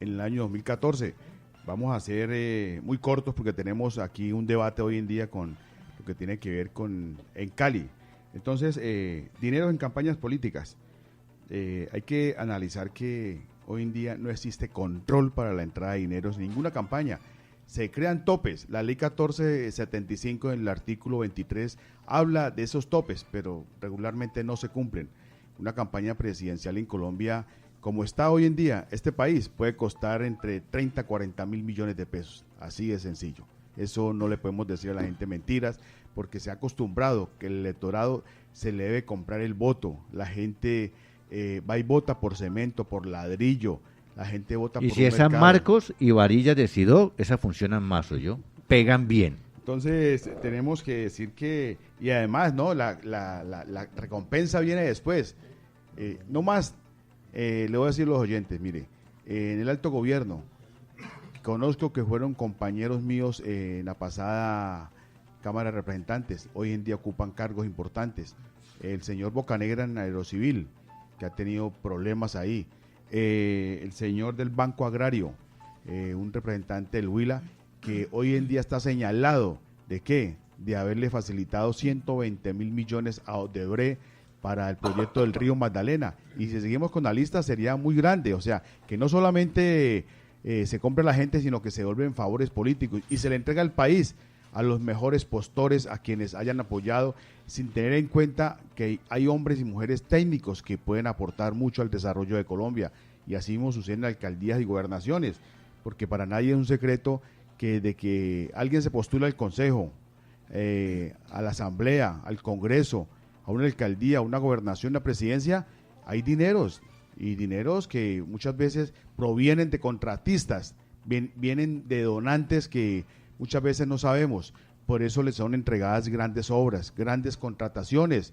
en el año 2014. Vamos a ser muy cortos porque tenemos aquí un debate hoy en día con lo que tiene que ver con en Cali. Entonces, dinero en campañas políticas. Hay que analizar que hoy en día no existe control para la entrada de dineros en ninguna campaña. Se crean topes. La ley 1475 en el artículo 23 habla de esos topes, pero regularmente no se cumplen. Una campaña presidencial en Colombia, como está hoy en día, este país puede costar entre 30 a 40 mil millones de pesos. Así de sencillo. Eso no le podemos decir a la gente mentiras, porque se ha acostumbrado que el electorado se le debe comprar el voto. La gente va y vota por cemento, por ladrillo. La gente vota Y por si un es San mercado. Marcos y Varillas de Sidó, esas funcionan más, o yo. Pegan bien. Entonces, tenemos que decir que, y además, ¿no? La recompensa viene después. No más, le voy a decir a los oyentes, mire, en el alto gobierno, conozco que fueron compañeros míos en la pasada Cámara de Representantes, hoy en día ocupan cargos importantes. El señor Bocanegra en Aerocivil, que ha tenido problemas ahí. El señor del Banco Agrario, un representante del Huila, que hoy en día está señalado de qué, de haberle facilitado 120 mil millones a Odebrecht para el proyecto del río Magdalena. Y si seguimos con la lista sería muy grande, o sea, que no solamente se compra la gente, sino que se devuelven favores políticos y se le entrega al país a los mejores postores, a quienes hayan apoyado, sin tener en cuenta que hay hombres y mujeres técnicos que pueden aportar mucho al desarrollo de Colombia. Y así mismo sucede en alcaldías y gobernaciones, porque para nadie es un secreto que de que alguien se postula al consejo, a la asamblea, al congreso, a una alcaldía, a una gobernación, a una presidencia, hay dineros, y dineros que muchas veces provienen de contratistas, vienen de donantes que muchas veces no sabemos. Por eso les son entregadas grandes obras, grandes contrataciones,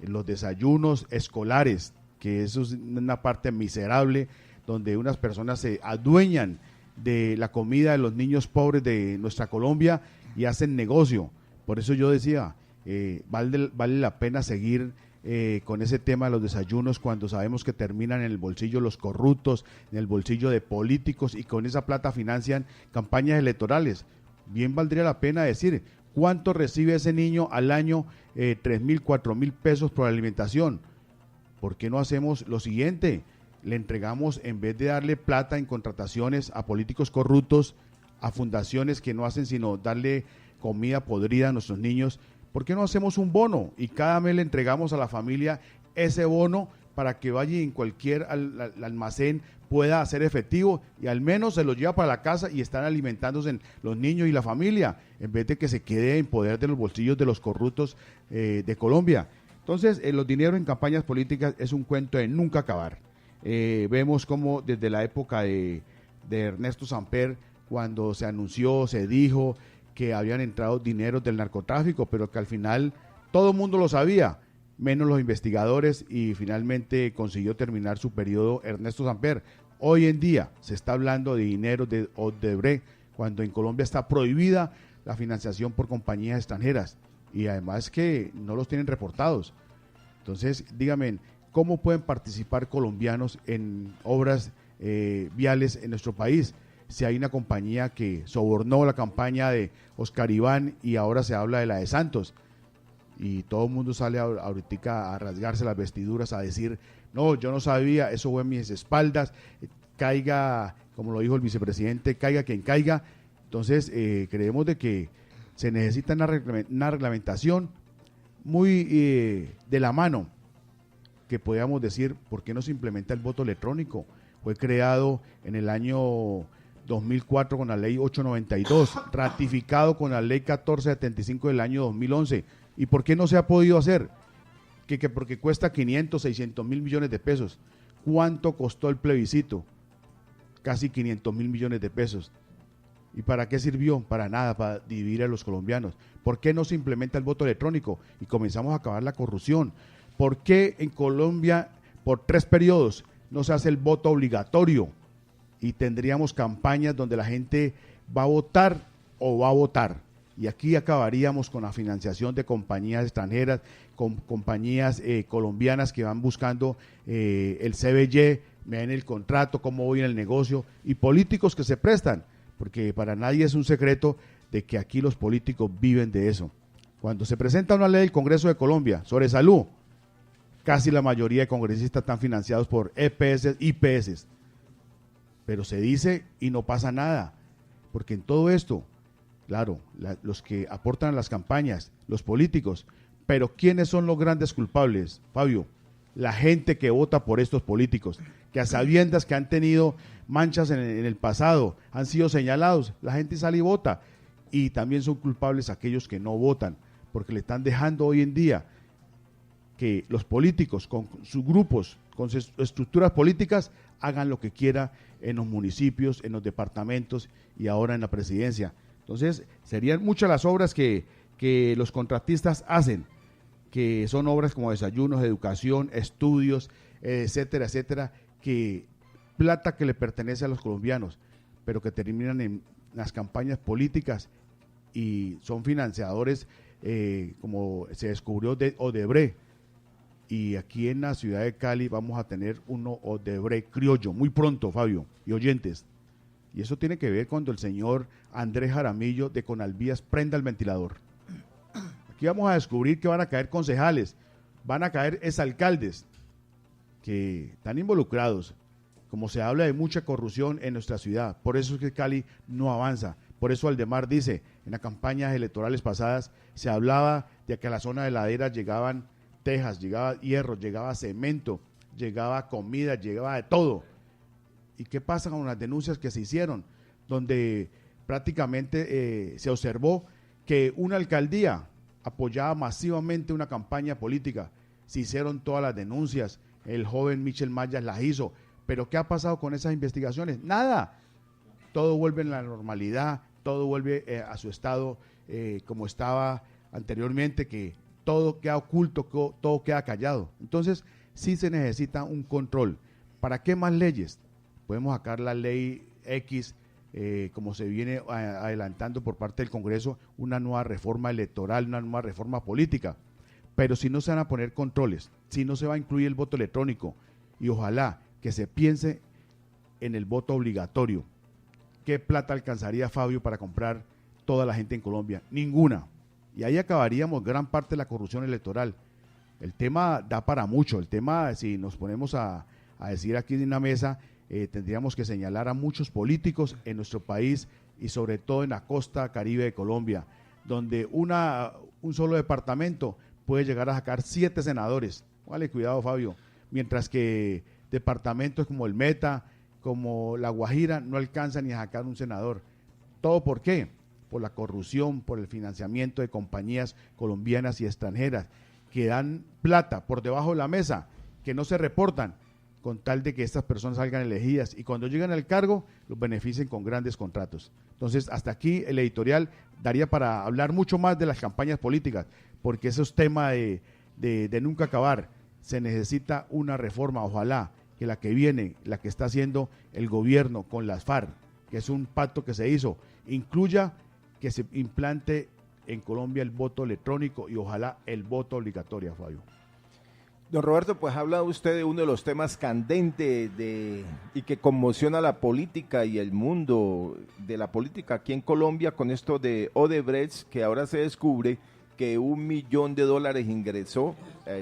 los desayunos escolares, que eso es una parte miserable, donde unas personas se adueñan de la comida de los niños pobres de nuestra Colombia y hacen negocio. Por eso yo decía, vale la pena seguir con ese tema de los desayunos cuando sabemos que terminan en el bolsillo de los corruptos, en el bolsillo de políticos, y con esa plata financian campañas electorales. Bien valdría la pena decir cuánto recibe ese niño al año, 3.000, 4.000 pesos por alimentación. ¿Por qué no hacemos lo siguiente? Le entregamos, en vez de darle plata en contrataciones a políticos corruptos, a fundaciones que no hacen sino darle comida podrida a nuestros niños, ¿por qué no hacemos un bono? Y cada mes le entregamos a la familia ese bono para que vaya en cualquier almacén, pueda hacer efectivo, y al menos se lo lleva para la casa y están alimentándose los niños y la familia, en vez de que se quede en poder de los bolsillos de los corruptos de Colombia. Entonces, los dineros en campañas políticas es un cuento de nunca acabar. Vemos como desde la época de Ernesto Samper, cuando se anunció, se dijo que habían entrado dineros del narcotráfico, pero que al final todo el mundo lo sabía, menos los investigadores, y finalmente consiguió terminar su periodo Ernesto Samper. Hoy en día se está hablando de dinero de Odebrecht, cuando en Colombia está prohibida la financiación por compañías extranjeras, y además que no los tienen reportados. Entonces, dígame, ¿cómo pueden participar colombianos en obras viales en nuestro país si hay una compañía que sobornó la campaña de Oscar Iván y ahora se habla de la de Santos? Y todo el mundo sale ahorita a rasgarse las vestiduras, a decir, no, yo no sabía, eso fue en mis espaldas, caiga, como lo dijo el vicepresidente, caiga quien caiga. Entonces, creemos de que se necesita una reglamentación muy de la mano, que podamos decir, ¿por qué no se implementa el voto electrónico? Fue creado en el año 2004 con la ley 892, ratificado con la ley 1475 del año 2011. ¿Y por qué no se ha podido hacer? Porque cuesta 500, 600 mil millones de pesos. ¿Cuánto costó el plebiscito? Casi 500 mil millones de pesos. ¿Y para qué sirvió? Para nada, para dividir a los colombianos. ¿Por qué no se implementa el voto electrónico y comenzamos a acabar la corrupción? ¿Por qué en Colombia por 3 periodos no se hace el voto obligatorio? Y tendríamos campañas donde la gente va a votar o va a votar. Y aquí acabaríamos con la financiación de compañías extranjeras, con compañías colombianas que van buscando el CBY me den el contrato, cómo voy en el negocio, y políticos que se prestan, porque para nadie es un secreto de que aquí los políticos viven de eso. Cuando se presenta una ley del Congreso de Colombia sobre salud, casi la mayoría de congresistas están financiados por EPS, IPS, pero se dice y no pasa nada, porque en todo esto, claro, los que aportan a las campañas, los políticos, pero ¿quiénes son los grandes culpables, Fabio? La gente que vota por estos políticos, que a sabiendas que han tenido manchas en el pasado, han sido señalados, la gente sale y vota, y también son culpables aquellos que no votan, porque le están dejando hoy en día que los políticos con sus grupos, con sus estructuras políticas, hagan lo que quieran en los municipios, en los departamentos y ahora en la presidencia. Entonces, serían muchas las obras que los contratistas hacen, que son obras como desayunos, educación, estudios, etcétera, etcétera, que plata que le pertenece a los colombianos, pero que terminan en las campañas políticas y son financiadores, como se descubrió de Odebrecht. Y aquí en la ciudad de Cali vamos a tener uno Odebrecht criollo, muy pronto, Fabio, y oyentes. Y eso tiene que ver cuando el señor Andrés Jaramillo de Conalvías prenda el ventilador. Aquí vamos a descubrir que van a caer concejales, van a caer exalcaldes que están involucrados. Como se habla de mucha corrupción en nuestra ciudad, por eso es que Cali no avanza. Por eso Aldemar dice, en las campañas electorales pasadas se hablaba de que a la zona de laderas llegaban tejas, llegaba hierro, llegaba cemento, llegaba comida, llegaba de todo. ¿Y qué pasa con las denuncias que se hicieron? Donde prácticamente se observó que una alcaldía apoyaba masivamente una campaña política. Se hicieron todas las denuncias, el joven Michel Mayas las hizo, pero ¿qué ha pasado con esas investigaciones? Nada. Todo vuelve en la normalidad, todo vuelve a su estado como estaba anteriormente, que todo queda oculto, todo queda callado. Entonces, sí se necesita un control. ¿Para qué más leyes? Podemos sacar la ley X, como se viene adelantando por parte del Congreso, una nueva reforma electoral, una nueva reforma política. Pero si no se van a poner controles, si no se va a incluir el voto electrónico, y ojalá que se piense en el voto obligatorio. ¿Qué plata alcanzaría, Fabio, para comprar toda la gente en Colombia? Ninguna. Y ahí acabaríamos gran parte de la corrupción electoral. El tema da para mucho. El tema, si nos ponemos a decir aquí en una mesa, tendríamos que señalar a muchos políticos en nuestro país y sobre todo en la costa caribe de Colombia, donde un solo departamento puede llegar a sacar 7 senadores. Vale, cuidado, Fabio. Mientras que departamentos como el Meta, como La Guajira, no alcanzan ni a sacar un senador. ¿Todo por qué? Por la corrupción, por el financiamiento de compañías colombianas y extranjeras que dan plata por debajo de la mesa, que no se reportan, con tal de que estas personas salgan elegidas y cuando llegan al cargo los beneficien con grandes contratos. Entonces, hasta aquí el editorial daría para hablar mucho más de las campañas políticas, porque eso es tema de nunca acabar. Se necesita una reforma, ojalá que la que viene, la que está haciendo el gobierno con las FARC, que es un pacto que se hizo, incluya que se implante en Colombia el voto electrónico y ojalá el voto obligatorio, Fabio. Don Roberto, pues ha hablado usted de uno de los temas candentes y que conmociona la política y el mundo de la política aquí en Colombia con esto de Odebrecht, que ahora se descubre que $1 millón ingresó,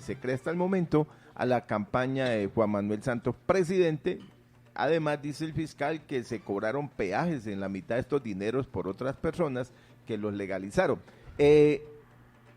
se cree hasta el momento, a la campaña de Juan Manuel Santos, presidente. Además, dice el fiscal que se cobraron peajes en la mitad de estos dineros por otras personas que los legalizaron.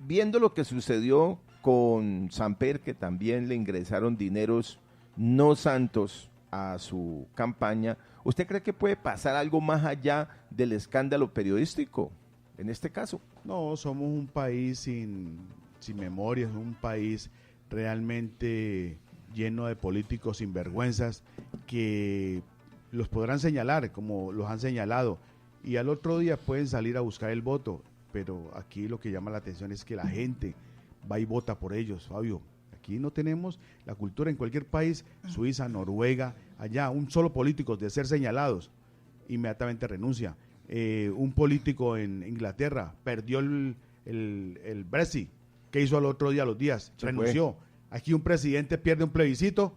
Viendo lo que sucedió con Samper, que también le ingresaron dineros no santos a su campaña, ¿usted cree que puede pasar algo más allá del escándalo periodístico en este caso? No, somos un país sin memoria, un país realmente lleno de políticos sinvergüenzas que los podrán señalar como los han señalado y al otro día pueden salir a buscar el voto, pero aquí lo que llama la atención es que la gente va y vota por ellos, Fabio. Aquí no tenemos la cultura en cualquier país, Suiza, Noruega, allá un solo político de ser señalados, inmediatamente renuncia. Un político en Inglaterra perdió el Brexit, ¿qué hizo al otro día, a los días? Renunció. Aquí un presidente pierde un plebiscito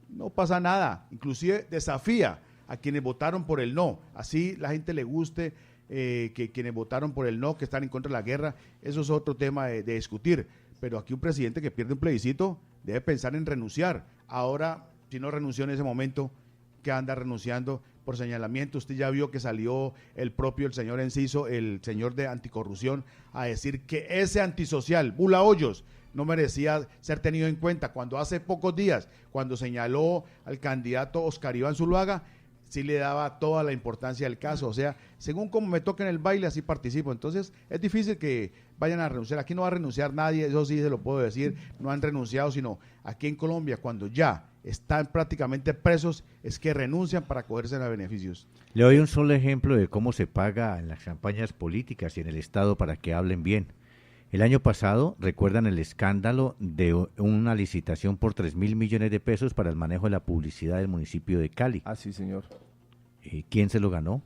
no pasa nada, inclusive desafía a quienes votaron por el no, así la gente le guste que quienes votaron por el no, que están en contra de la guerra, eso es otro tema de discutir, pero aquí un presidente que pierde un plebiscito debe pensar en renunciar. Ahora, si no renunció en ese momento, ¿qué anda renunciando por señalamiento? Usted ya vio que salió el señor Enciso, el señor de anticorrupción, a decir que ese antisocial, Bula Hoyos, no merecía ser tenido en cuenta, cuando hace pocos días, cuando señaló al candidato Oscar Iván Zuluaga, sí le daba toda la importancia del caso, o sea, según como me toque en el baile, así participo. Entonces, es difícil que vayan a renunciar. Aquí no va a renunciar nadie, eso sí se lo puedo decir, no han renunciado, sino aquí en Colombia, cuando ya están prácticamente presos, es que renuncian para cogerse a beneficios. Le doy un solo ejemplo de cómo se paga en las campañas políticas y en el Estado para que hablen bien. El año pasado, recuerdan el escándalo de una licitación por 3.000 millones de pesos para el manejo de la publicidad del municipio de Cali. Ah, sí, señor. ¿Quién se lo ganó?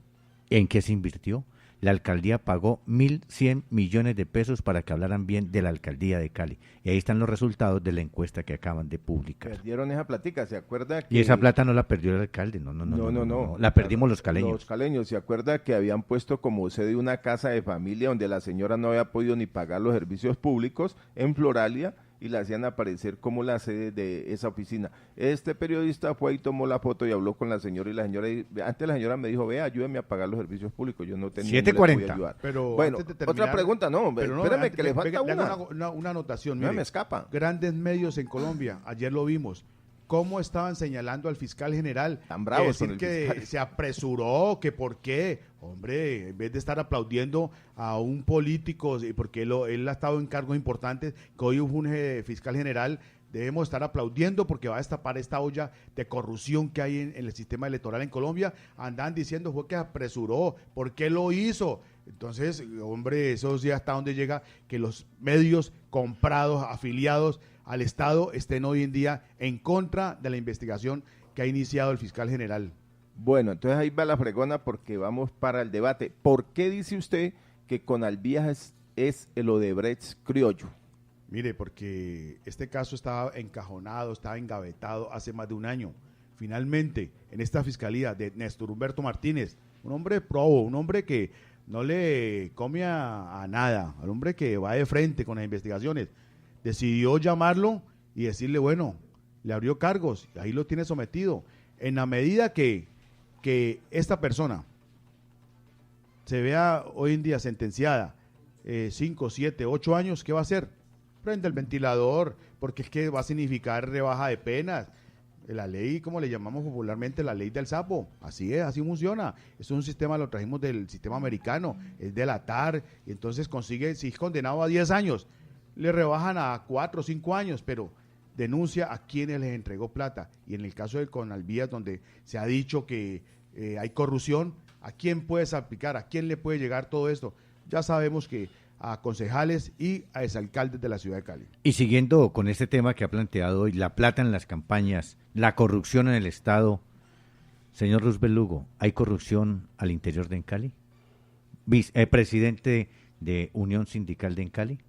¿En qué se invirtió? La alcaldía pagó 1.100 millones de pesos para que hablaran bien de la alcaldía de Cali. Y ahí están los resultados de la encuesta que acaban de publicar. Perdieron esa platica, ¿se acuerda? Y esa plata no la perdió el alcalde, no. La perdimos los caleños. Los caleños, ¿se acuerda que habían puesto como sede una casa de familia donde la señora no había podido ni pagar los servicios públicos en Floralia? Y la hacían aparecer como la sede de esa oficina. Este periodista fue y tomó la foto y habló con la señora, y antes la señora me dijo, vea, ayúdeme a pagar los servicios públicos, yo no tenía 7:40. Pero bueno, antes de terminar, otra pregunta, espérame que le falta una anotación. No mire, me escapa. Grandes medios en Colombia, ayer lo vimos, cómo estaban señalando al fiscal general, tan bravos decir que fiscal. Se apresuró, que por qué, hombre, en vez de estar aplaudiendo a un político, porque él ha estado en cargos importantes, que hoy un fiscal general, debemos estar aplaudiendo porque va a destapar esta olla de corrupción que hay en el sistema electoral en Colombia. Andan diciendo fue que apresuró, ¿por qué lo hizo? Entonces, hombre, eso sí hasta dónde llega que los medios comprados, afiliados al Estado, estén hoy en día en contra de la investigación que ha iniciado el fiscal general. Bueno, entonces ahí va la fregona porque vamos para el debate. ¿Por qué dice usted que Conalvías es el Odebrecht criollo? Mire, porque este caso estaba encajonado, estaba engavetado hace más de un año. Finalmente, en esta fiscalía de Néstor Humberto Martínez, un hombre probo, un hombre que no le come a nada, un hombre que va de frente con las investigaciones, decidió llamarlo y decirle, bueno, le abrió cargos, y ahí lo tiene sometido. En la medida que esta persona se vea hoy en día sentenciada 5, 7, 8 años, ¿qué va a hacer? Prende el ventilador, porque es que va a significar rebaja de penas. La ley, como le llamamos popularmente, la ley del sapo, así es, así funciona. Es un sistema, lo trajimos del sistema americano, es delatar, y entonces consigue, si es condenado a 10 años, le rebajan a 4 o 5 años, pero denuncia a quienes les entregó plata. Y en el caso de Conalvías, donde se ha dicho que hay corrupción, ¿a quién puedes aplicar? ¿A quién le puede llegar todo esto? Ya sabemos que a concejales y a exalcaldes de la ciudad de Cali. Y siguiendo con este tema que ha planteado hoy, la plata en las campañas, la corrupción en el Estado, señor Roosevelt Lugo, ¿hay corrupción al interior de Encali? ¿Presidente de Unión Sindical de Encali?